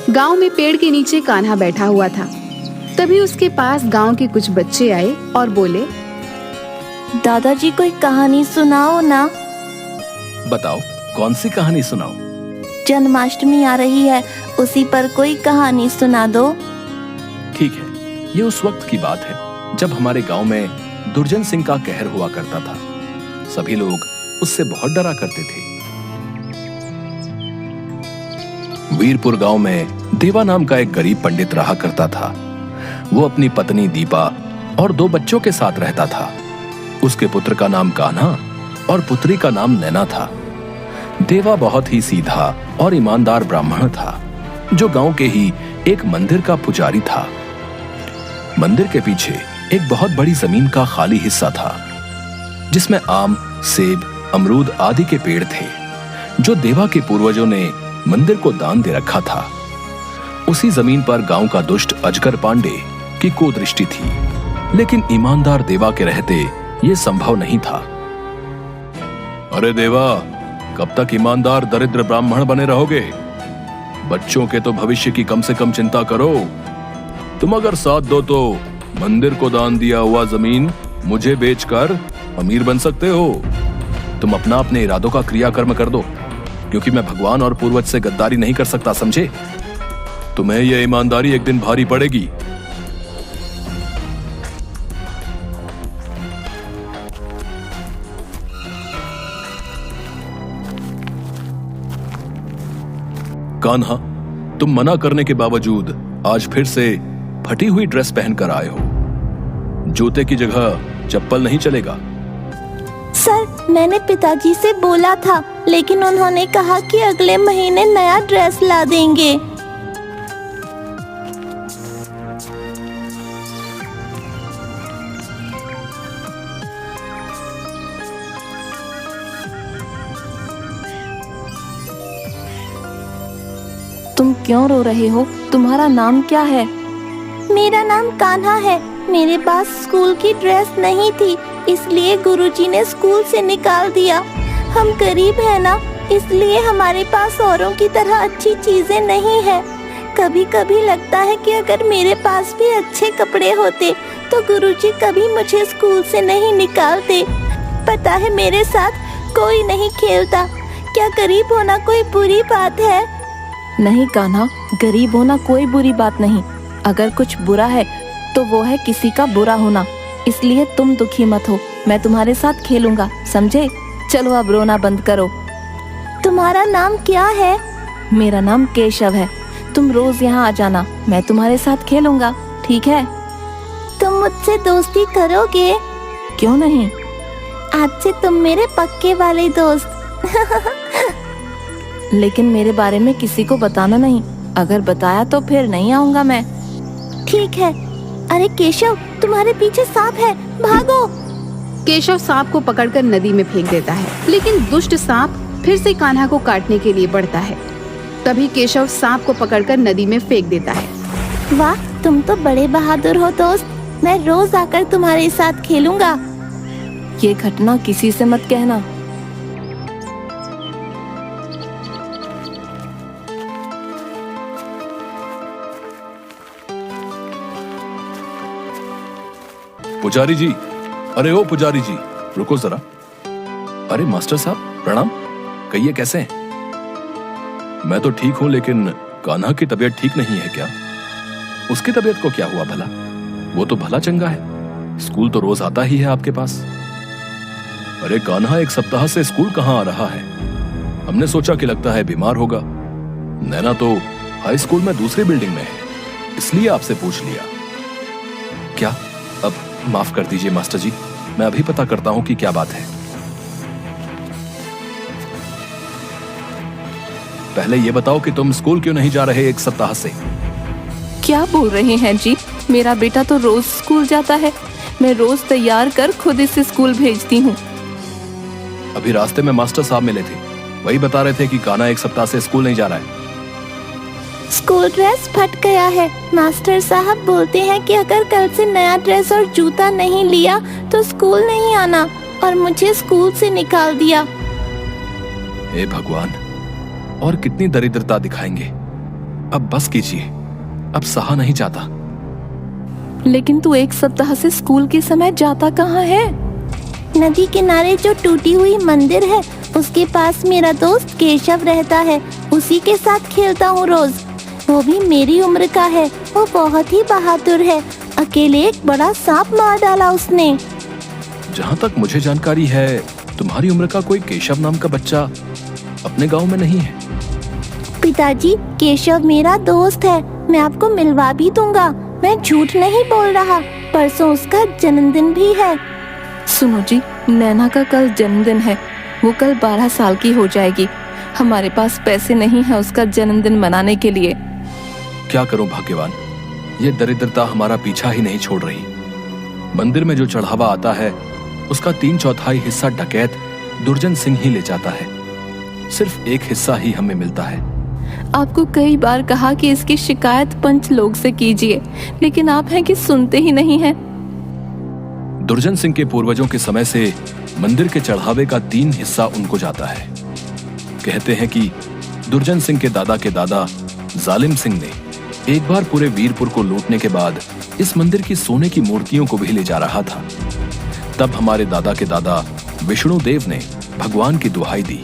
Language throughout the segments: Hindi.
गांव में पेड़ के नीचे कान्हा बैठा हुआ था। तभी उसके पास गांव के कुछ बच्चे आए और बोले, दादाजी कोई कहानी सुनाओ ना। बताओ, कौन सी कहानी सुनाओ? जन्माष्टमी आ रही है, उसी पर कोई कहानी सुना दो। ठीक है, ये उस वक्त की बात है जब हमारे गांव में दुर्जन सिंह का कहर हुआ करता था। सभी लोग उससे बहुत डरा करते थे। वीरपुर गांव में देवा नाम का एक गरीब पंडित रहा करता था। वो अपनी पत्नी दीपा और 2 बच्चों के साथ रहता था। उसके पुत्र का नाम कान्हा और पुत्री का नाम नैना था। देवा बहुत ही सीधा और ईमानदार ब्राह्मण था, जो गांव के ही एक मंदिर का पुजारी था। मंदिर के पीछे एक बहुत बड़ी जमीन का खाली हिस्सा था, जिसमें आम, सेब, अमरूद आदि के पेड़ थे, जो देवा के पूर्वजों ने मंदिर को दान दे रखा था। उसी जमीन पर गांव का दुष्ट अजगर पांडे की कुदृष्टि थी, लेकिन ईमानदार देवा के रहते यह संभव नहीं था। अरे देवा, कब तक ईमानदार दरिद्र ब्राह्मण बने रहोगे? बच्चों के तो भविष्य की कम से कम चिंता करो। तुम अगर साथ दो तो मंदिर को दान दिया हुआ जमीन मुझे बेचकर अमीर बन सकते हो। तुम अपने इरादों का क्रियाकर्म कर दो, क्योंकि मैं भगवान और पूर्वज से गद्दारी नहीं कर सकता, समझे? तुम्हें यह ईमानदारी एक दिन भारी पड़ेगी। कान्हा, तुम मना करने के बावजूद आज फिर से फटी हुई ड्रेस पहनकर आए हो। जूते की जगह चप्पल नहीं चलेगा। सर, मैंने पिताजी से बोला था, लेकिन उन्होंने कहा कि अगले महीने नया ड्रेस ला देंगे। तुम क्यों रो रहे हो? तुम्हारा नाम क्या है? मेरा नाम कान्हा है। मेरे पास स्कूल की ड्रेस नहीं थी, इसलिए गुरुजी ने स्कूल से निकाल दिया। हम गरीब हैं ना, इसलिए हमारे पास औरों की तरह अच्छी चीजें नहीं है। कभी कभी लगता है कि अगर मेरे पास भी अच्छे कपड़े होते तो गुरुजी कभी मुझे स्कूल से नहीं निकालते। पता है, मेरे साथ कोई नहीं खेलता। क्या गरीब होना कोई बुरी बात है? नहीं कान्हा, गरीब होना कोई बुरी बात नहीं। अगर कुछ बुरा है तो वो है किसी का बुरा होना। इसलिए तुम दुखी मत हो, मैं तुम्हारे साथ खेलूंगा, समझे? चलो अब रोना बंद करो। तुम्हारा नाम क्या है? मेरा नाम केशव है। तुम रोज यहाँ आ जाना, मैं तुम्हारे साथ खेलूंगा, ठीक है? तुम मुझसे दोस्ती करोगे? क्यों नहीं, आज से तुम मेरे पक्के वाले दोस्त। लेकिन मेरे बारे में किसी को बताना नहीं, अगर बताया तो फिर नहीं आऊंगा मैं। ठीक है। अरे केशव, तुम्हारे पीछे सांप है, भागो। केशव सांप को पकड़कर नदी में फेंक देता है, लेकिन दुष्ट सांप फिर से कान्हा को काटने के लिए बढ़ता है। तभी केशव सांप को पकड़कर नदी में फेंक देता है। वाह, तुम तो बड़े बहादुर हो दोस्त। मैं रोज आकर तुम्हारे साथ खेलूंगा। ये घटना किसी से मत कहना। पुजारी जी, अरे ओ पुजारी जी, रुको जरा। अरे मास्टर साहब, प्रणाम। कहिए, कैसे हैं? मैं तो ठीक हूं, लेकिन कान्हा की तबीयत ठीक नहीं है क्या? उसकी तबीयत को क्या हुआ भला? वो तो भला चंगा है, स्कूल तो रोज आता ही है आपके पास। अरे कान्हा 1 सप्ताह से स्कूल कहाँ आ रहा है? हमने सोचा कि लगता है बीमार होगा। नैना तो हाई स्कूल में दूसरी बिल्डिंग में है, इसलिए आपसे पूछ लिया। क्या? अब माफ कर दीजिए मास्टर जी, मैं अभी पता करता हूं कि क्या बात है। पहले ये बताओ कि तुम स्कूल क्यों नहीं जा रहे 1 सप्ताह से? क्या बोल रहे हैं जी? मेरा बेटा तो रोज स्कूल जाता है। मैं रोज तैयार कर खुद इसे स्कूल भेजती हूँ। अभी रास्ते में मास्टर साहब मिले थे, वही बता रहे थे कि कान्हा 1 सप्ताह से स्कूल नहीं जा रहा है। स्कूल ड्रेस फट गया है। मास्टर साहब बोलते हैं कि अगर कल से नया ड्रेस और जूता नहीं लिया तो स्कूल नहीं आना, और मुझे स्कूल से निकाल दिया। हे भगवान, और कितनी दरिद्रता दिखाएंगे। अब बस कीजिए, अब सहा नहीं जाता। लेकिन तू 1 सप्ताह से स्कूल के समय जाता कहाँ है? नदी किनारे जो टूटी हुई मंदिर है उसके पास मेरा दोस्त केशव रहता है, उसी के साथ खेलता हूँ रोज। वो भी मेरी उम्र का है, वो बहुत ही बहादुर है। अकेले एक बड़ा सांप मार डाला उसने। जहाँ तक मुझे जानकारी है, तुम्हारी उम्र का कोई केशव नाम का बच्चा अपने गांव में नहीं है। पिताजी, केशव मेरा दोस्त है, मैं आपको मिलवा भी दूंगा। मैं झूठ नहीं बोल रहा, परसों उसका जन्मदिन भी है। सुनो जी, नैना का कल जन्मदिन है, वो कल 12 साल की हो जाएगी। हमारे पास पैसे नहीं है उसका जन्मदिन मनाने के लिए। क्या करूं भाग्यवान, ये दरिद्रता हमारा पीछा ही नहीं छोड़ रही। मंदिर में जो चढ़ावा आता है उसका 3/4 हिस्सा डकैत दुर्जन सिंह ही ले जाता है। सिर्फ 1 हिस्सा ही हमें मिलता है। आपको कई बार कहा कि इसकी शिकायत पंच लोग से कीजिए, लेकिन आप हैं कि सुनते ही नहीं हैं। दुर्जन सिंह के पूर्वजों के समय से मंदिर के चढ़ावे का 3 हिस्सा उनको जाता है। कहते हैं कि दुर्जन सिंह के दादा जालिम सिंह ने एक बार पूरे वीरपुर को लूटने के बाद इस मंदिर की सोने की मूर्तियों को भी ले जा रहा था। तब हमारे दादा विष्णु देव ने भगवान की दुहाई दी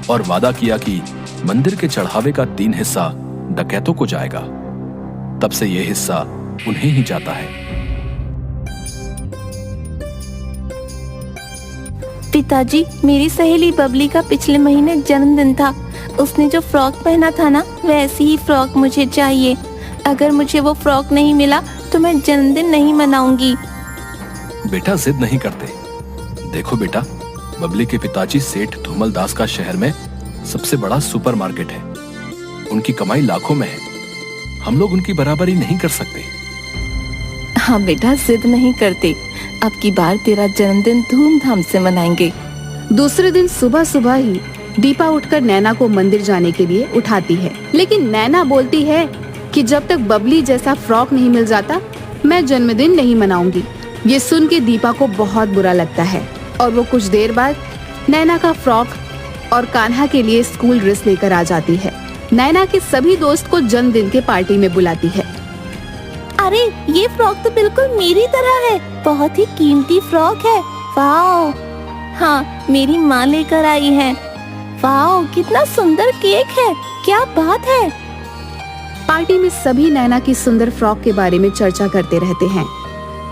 और वादा किया कि मंदिर के चढ़ावे का 3 हिस्सा डकैतों को जाएगा। तब से यह हिस्सा उन्हें ही जाता है। पिताजी, मेरी सहेली बबली का पिछले महीने जन्मदिन था। उसने जो फ्रॉक पहना था ना, वैसी ही फ्रॉक मुझे चाहिए। अगर मुझे वो फ्रॉक नहीं मिला तो मैं जन्मदिन नहीं मनाऊंगी। बेटा, जिद नहीं करते। देखो बेटा, बबली के पिताजी सेठ धूमल दास का शहर में सबसे बड़ा सुपरमार्केट है। उनकी कमाई लाखों में है। हम लोग उनकी बराबरी नहीं कर सकते। हाँ बेटा, जिद नहीं करते। अब की बार तेरा जन्मदिन धूमधाम से मनाएंगे। दूसरे दिन सुबह सुबह ही दीपा उठकर नैना को मंदिर जाने के लिए उठाती है, लेकिन नैना बोलती है कि जब तक बबली जैसा फ्रॉक नहीं मिल जाता मैं जन्मदिन नहीं मनाऊंगी। ये सुन के दीपा को बहुत बुरा लगता है और वो कुछ देर बाद नैना का फ्रॉक और कान्हा के लिए स्कूल ड्रेस लेकर आ जाती है। नैना के सभी दोस्त को जन्मदिन के पार्टी में बुलाती है। अरे, ये फ्रॉक तो बिल्कुल मेरी तरह है, बहुत ही कीमती फ्रॉक है। वाओ! हाँ, मेरी माँ लेकर आई है। वाओ, कितना सुंदर केक है, क्या बात है। पार्टी में सभी नैना की सुंदर फ्रॉक के बारे में चर्चा करते रहते हैं।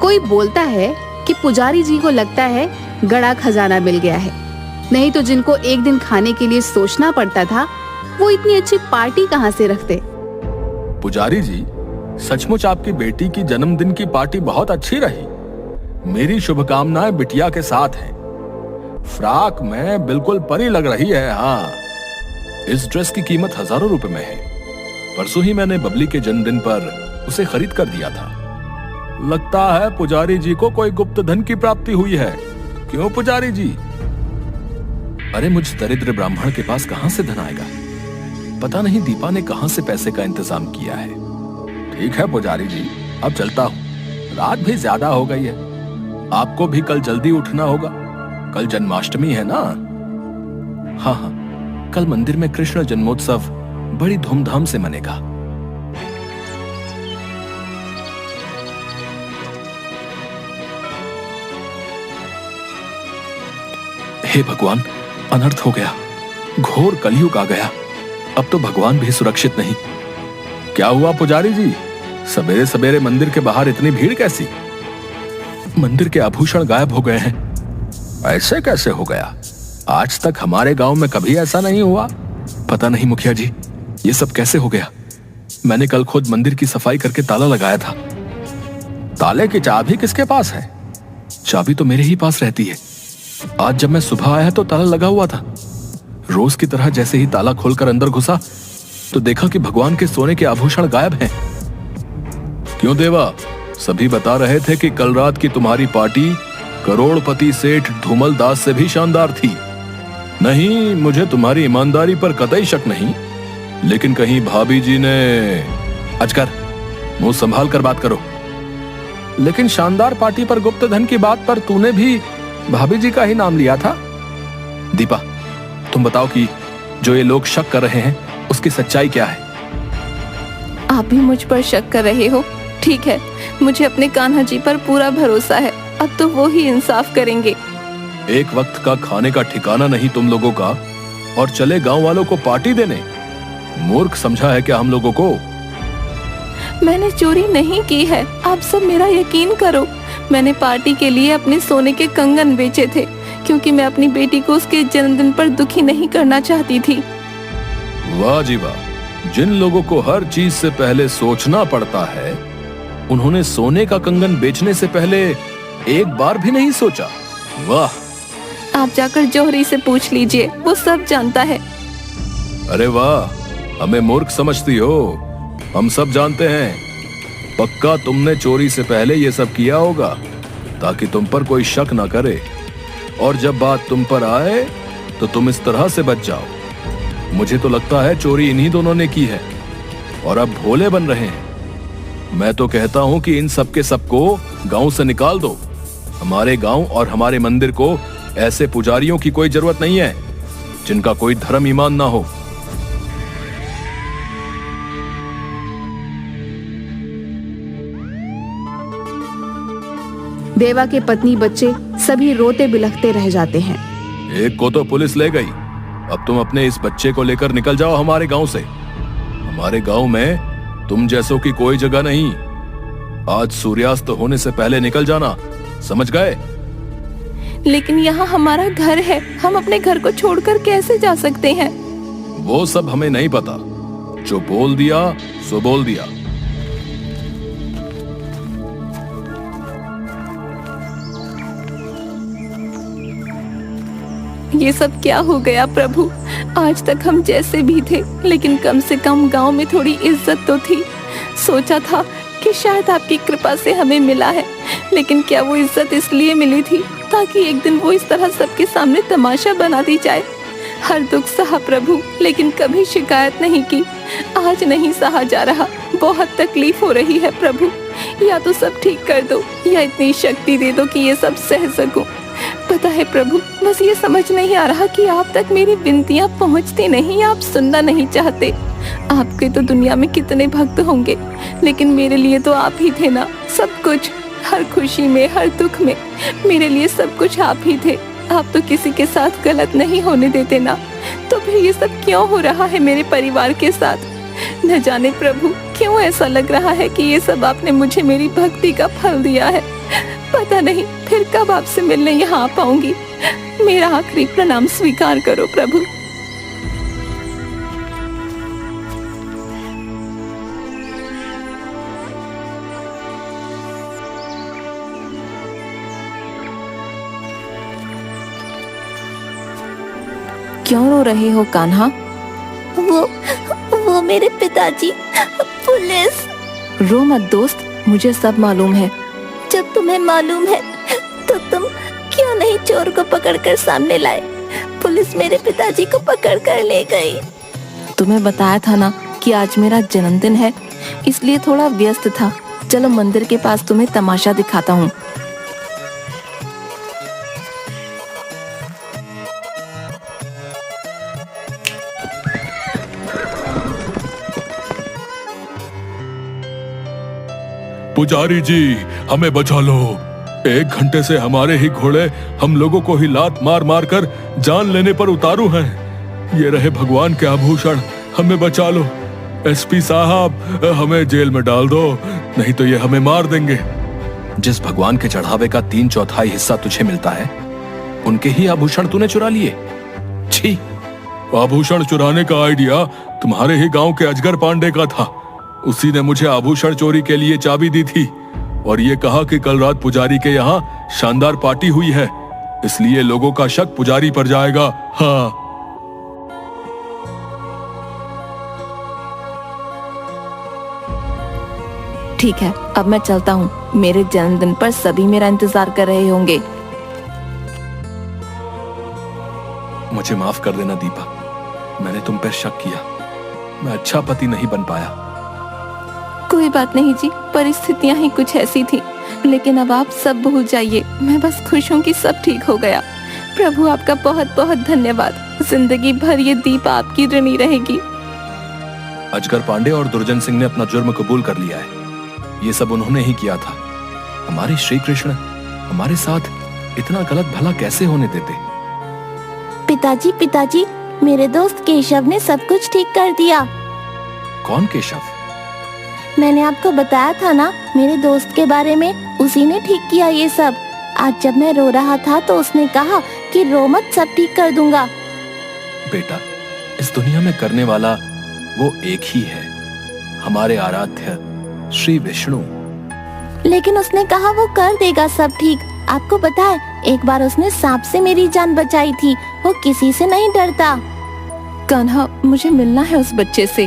कोई बोलता है कि पुजारी जी को लगता है गड़ा खजाना मिल गया है, नहीं तो जिनको एक दिन खाने के लिए सोचना पड़ता था वो इतनी अच्छी पार्टी कहाँ से रखते। पुजारी जी, सचमुच आपकी बेटी की जन्मदिन की पार्टी बहुत अच्छी रही। मेरी शुभकामनाएं बिटिया के साथ हैं। फ्रॉक में बिल्कुल परी लग रही है। हाँ, इस ड्रेस की कीमत हजारों रुपए में है। परसों ही मैंने बबली के जन्मदिन पर उसे खरीद कर दिया था। लगता है पुजारी जी को कोई गुप्त धन की प्राप्ति हुई है। क्यों पुजारी जी? अरे, मुझ दरिद्र ब्राह्मण के पास कहां से धन आएगा? पता नहीं दीपा ने कहां से पैसे का इंतजाम किया है। ठीक है पुजारी जी, अब चलता हूँ। रात भी ज्यादा हो गई है। आपको भी कल जल्दी उठना होगा। कल जन्माष्टमी है ना? हाँ हाँ, कल मंदिर में कृष्ण जन्मोत्सव बड़ी धूमधाम से मनेगा। हे भगवान, अनर्थ हो गया। घोर कलयुग आ गया। अब तो भगवान भी सुरक्षित नहीं। क्या हुआ पुजारी जी? सवेरे सवेरे मंदिर के बाहर इतनी भीड़ कैसी? मंदिर के आभूषण गायब हो गए हैं। ऐसे कैसे हो गया? आज तक हमारे गांव में कभी ऐसा नहीं हुआ। पता नहीं मुखिया जी, ये सब कैसे हो गया। मैंने कल खुद मंदिर की सफाई करके ताला लगाया था। ताले की चाबी किसके पास है? चाबी तो मेरे ही पास रहती है। आज जब मैं सुबह आया तो ताला लगा हुआ था। रोज की तरह जैसे ही ताला खोलकर अंदर घुसा तो देखा कि भगवान के सोने के आभूषण गायब हैं। क्यों देवा, सभी बता रहे थे कि कल रात की तुम्हारी पार्टी करोड़पति सेठ धूमल दास से भी शानदार थी। नहीं, मुझे तुम्हारी ईमानदारी पर कतई शक नहीं, लेकिन कहीं भाभी जी ने... अजगर, मुंह संभाल कर बात करो। लेकिन शानदार पार्टी पर गुप्त धन की बात पर तूने भी भाभी जी का ही नाम लिया था। दीपा, तुम बताओ कि जो ये लोग शक कर रहे हैं उसकी सच्चाई क्या है? आप भी मुझ पर शक कर रहे हो। ठीक है, मुझे अपने कान्हा जी पर पूरा भरोसा है। अब तो वो ही इंसाफ करेंगे। एक वक्त का खाने का ठिकाना नहीं तुम लोगों का, और चले गांव वालों को पार्टी देने। मूर्ख समझा है क्या हम लोगों को? मैंने चोरी नहीं की है, आप सब मेरा यकीन करो। मैंने पार्टी के लिए अपने सोने के कंगन बेचे थे, क्योंकि मैं अपनी बेटी को उसके जन्मदिन पर दुखी नहीं करना चाहती थी। वाह जी वाह, जिन लोगों को हर चीज से पहले सोचना पड़ता है, उन्होंने सोने का कंगन बेचने से पहले एक बार भी नहीं सोचा। वाह! आप जाकर जौहरी से पूछ लीजिए, वो सब जानता है। अरे वाह, हमें मूर्ख समझती हो? हम सब जानते हैं। पक्का तुमने चोरी से पहले ये सब किया होगा, ताकि तुम पर कोई शक ना करे, और जब बात तुम पर आए तो तुम इस तरह से बच जाओ। मुझे तो लगता है चोरी इन्हीं दोनों ने की है, और अब भोले बन रहे हैं। मैं तो कहता हूं कि इन सब के सबको गांव से निकाल दो। हमारे गांव और हमारे मंदिर को ऐसे पुजारियों की कोई जरूरत नहीं है, जिनका कोई धर्म ईमान ना हो। देवा के पत्नी बच्चे सभी रोते बिलखते रह जाते हैं। एक को तो पुलिस ले गई, अब तुम अपने इस बच्चे को लेकर निकल जाओ हमारे गांव से। हमारे गांव में तुम जैसों की कोई जगह नहीं। आज सूर्यास्त होने से पहले निकल जाना, समझ गए? लेकिन यहाँ हमारा घर है, हम अपने घर को छोड़कर कैसे जा सकते हैं? वो सब हमें नहीं पता। जो बोल दिया सो बोल दिया। ये सब क्या हो गया प्रभु? आज तक हम जैसे भी थे, लेकिन कम से कम गांव में थोड़ी इज्जत तो थी। सोचा था कि शायद आपकी कृपा से हमें मिला है, लेकिन क्या वो इज्जत इसलिए मिली थी ताकि एक दिन वो इस तरह सबके सामने तमाशा बना दी जाए? हर दुख सहा प्रभु, लेकिन कभी शिकायत नहीं की। आज नहीं सहा जा रहा, बहुत तकलीफ हो रही है प्रभु। या तो सब ठीक कर दो, या इतनी शक्ति दे दो कि ये सब सह सकूं। पता है प्रभु, बस ये समझ नहीं आ रहा कि आप तक मेरी विनतियां पहुंचती नहीं, आप सुनना नहीं चाहते। आपके तो दुनिया में कितने भक्त होंगे, लेकिन मेरे लिए तो आप ही थे ना सब कुछ। हर खुशी में, हर दुख में मेरे लिए सब कुछ आप ही थे। आप तो किसी के साथ गलत नहीं होने देते ना, तो फिर ये सब क्यों हो रहा है मेरे परिवार के साथ? न जाने प्रभु क्यों ऐसा लग रहा है कि ये सब आपने मुझे मेरी भक्ति का फल दिया है। पता नहीं फिर कब आपसे मिलने यहाँ आ पाऊंगी। मेरा आखिरी प्रणाम स्वीकार करो प्रभु। क्यों रो रहे हो कान्हा? वो मेरे पिताजी पुलिस। रो मत दोस्त, मुझे सब मालूम है। जब तुम्हें मालूम है तो तुम क्यों नहीं चोर को पकड़कर सामने लाए? पुलिस मेरे पिताजी को पकड़कर ले गई। तुम्हें बताया था ना कि आज मेरा जन्मदिन है, इसलिए थोड़ा व्यस्त था। चलो मंदिर के पास तुम्हें तमाशा दिखाता हूँ। पुजारी जी, हमें बचा लो। 1 घंटे से हमारे ही घोड़े हम लोगों को ही लात मार मार कर जान लेने पर उतारू हैं। ये रहे भगवान के आभूषण, हमें बचा लो। एसपी साहब, हमें जेल में डाल दो, नहीं तो ये हमें मार देंगे। जिस भगवान के चढ़ावे का 3/4 हिस्सा तुझे मिलता है, उनके ही आभूषण तूने चुरा लिए। छी! आभूषण चुराने का आइडिया तुम्हारे ही गांव के अजगर पांडे का था। उसी ने मुझे आभूषण चोरी के लिए चाबी दी थी, और ये कहा कि कल रात पुजारी के यहाँ शानदार पार्टी हुई है, इसलिए लोगों का शक पुजारी पर जाएगा। हाँ। ठीक है, अब मैं चलता हूँ। मेरे जन्मदिन पर सभी मेरा इंतजार कर रहे होंगे। मुझे माफ कर देना दीपा, मैंने तुम पर शक किया। मैं अच्छा पति नहीं बन पाया। कोई बात नहीं जी, परिस्थितियां ही कुछ ऐसी थी, लेकिन अब आप सब भूल जाइए। मैं बस खुश हूँ कि सब ठीक हो गया। प्रभु आपका बहुत बहुत धन्यवाद। जिंदगी भर ये दीपा आपकी ऋणी रहेगी। अजगर पांडे और दुर्जन सिंह ने अपना जुर्म कबूल कर लिया है। ये सब उन्होंने ही किया था। हमारे श्री कृष्ण हमारे साथ इतना गलत भला कैसे होने देते? पिताजी पिताजी, मेरे दोस्त केशव ने सब कुछ ठीक कर दिया। कौन केशव? मैंने आपको बताया था ना मेरे दोस्त के बारे में, उसी ने ठीक किया ये सब। आज जब मैं रो रहा था तो उसने कहा कि रो मत, सब ठीक कर दूंगा। बेटा, इस दुनिया में करने वाला वो एक ही है, हमारे आराध्य श्री विष्णु। लेकिन उसने कहा वो कर देगा सब ठीक। आपको पता है, एक बार उसने सांप से मेरी जान बचाई थी। वो किसी से नहीं डरता। कान्हा, मुझे मिलना है उस बच्चे से।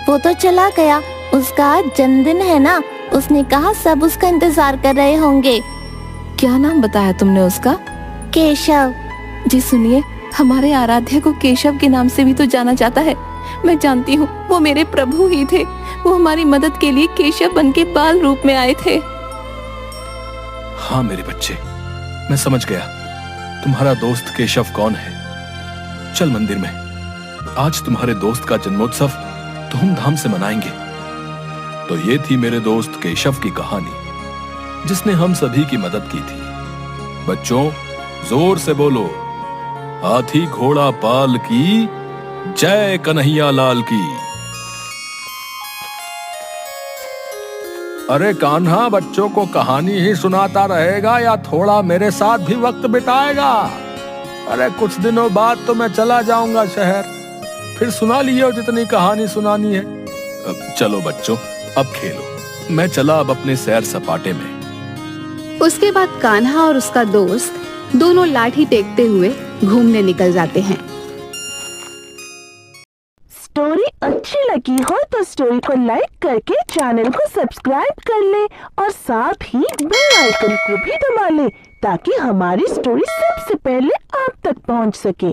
वो तो चला गया, उसका आज जन्मदिन है ना। उसने कहा सब उसका इंतजार कर रहे होंगे। क्या नाम बताया तुमने उसका? केशव। जी सुनिए, हमारे आराध्य को केशव के नाम से भी तो जाना जाता है। मैं जानती हूँ, वो मेरे प्रभु ही थे। वो हमारी मदद के लिए केशव बन के बाल रूप में आए थे। हाँ मेरे बच्चे, मैं समझ गया तुम्हारा दोस्त केशव कौन है। चल मंदिर में, आज तुम्हारे दोस्त का जन्मोत्सव धूमधाम से मनाएंगे। तो ये थी मेरे दोस्त केशव की कहानी, जिसने हम सभी की मदद की थी। बच्चों, जोर से बोलो, हाथी घोड़ा पाल की जय, कन्हैया लाल की। अरे कान्हा, बच्चों को कहानी ही सुनाता रहेगा या थोड़ा मेरे साथ भी वक्त बिताएगा? अरे कुछ दिनों बाद तो मैं चला जाऊंगा शहर, फिर सुना लियो जितनी कहानी सुनानी है। अब चलो बच्चों, अब खेलो। मैं चला अब अपने सैर सपाटे में। उसके बाद कान्हा और उसका दोस्त दोनों लाठी टेकते हुए घूमने निकल जाते हैं। स्टोरी अच्छी लगी हो तो स्टोरी को लाइक करके चैनल को सब्सक्राइब कर ले और साथ ही बेल आइकन को भी दबा ले ताकि हमारी स्टोरी सबसे पहले आप तक पहुंच सके।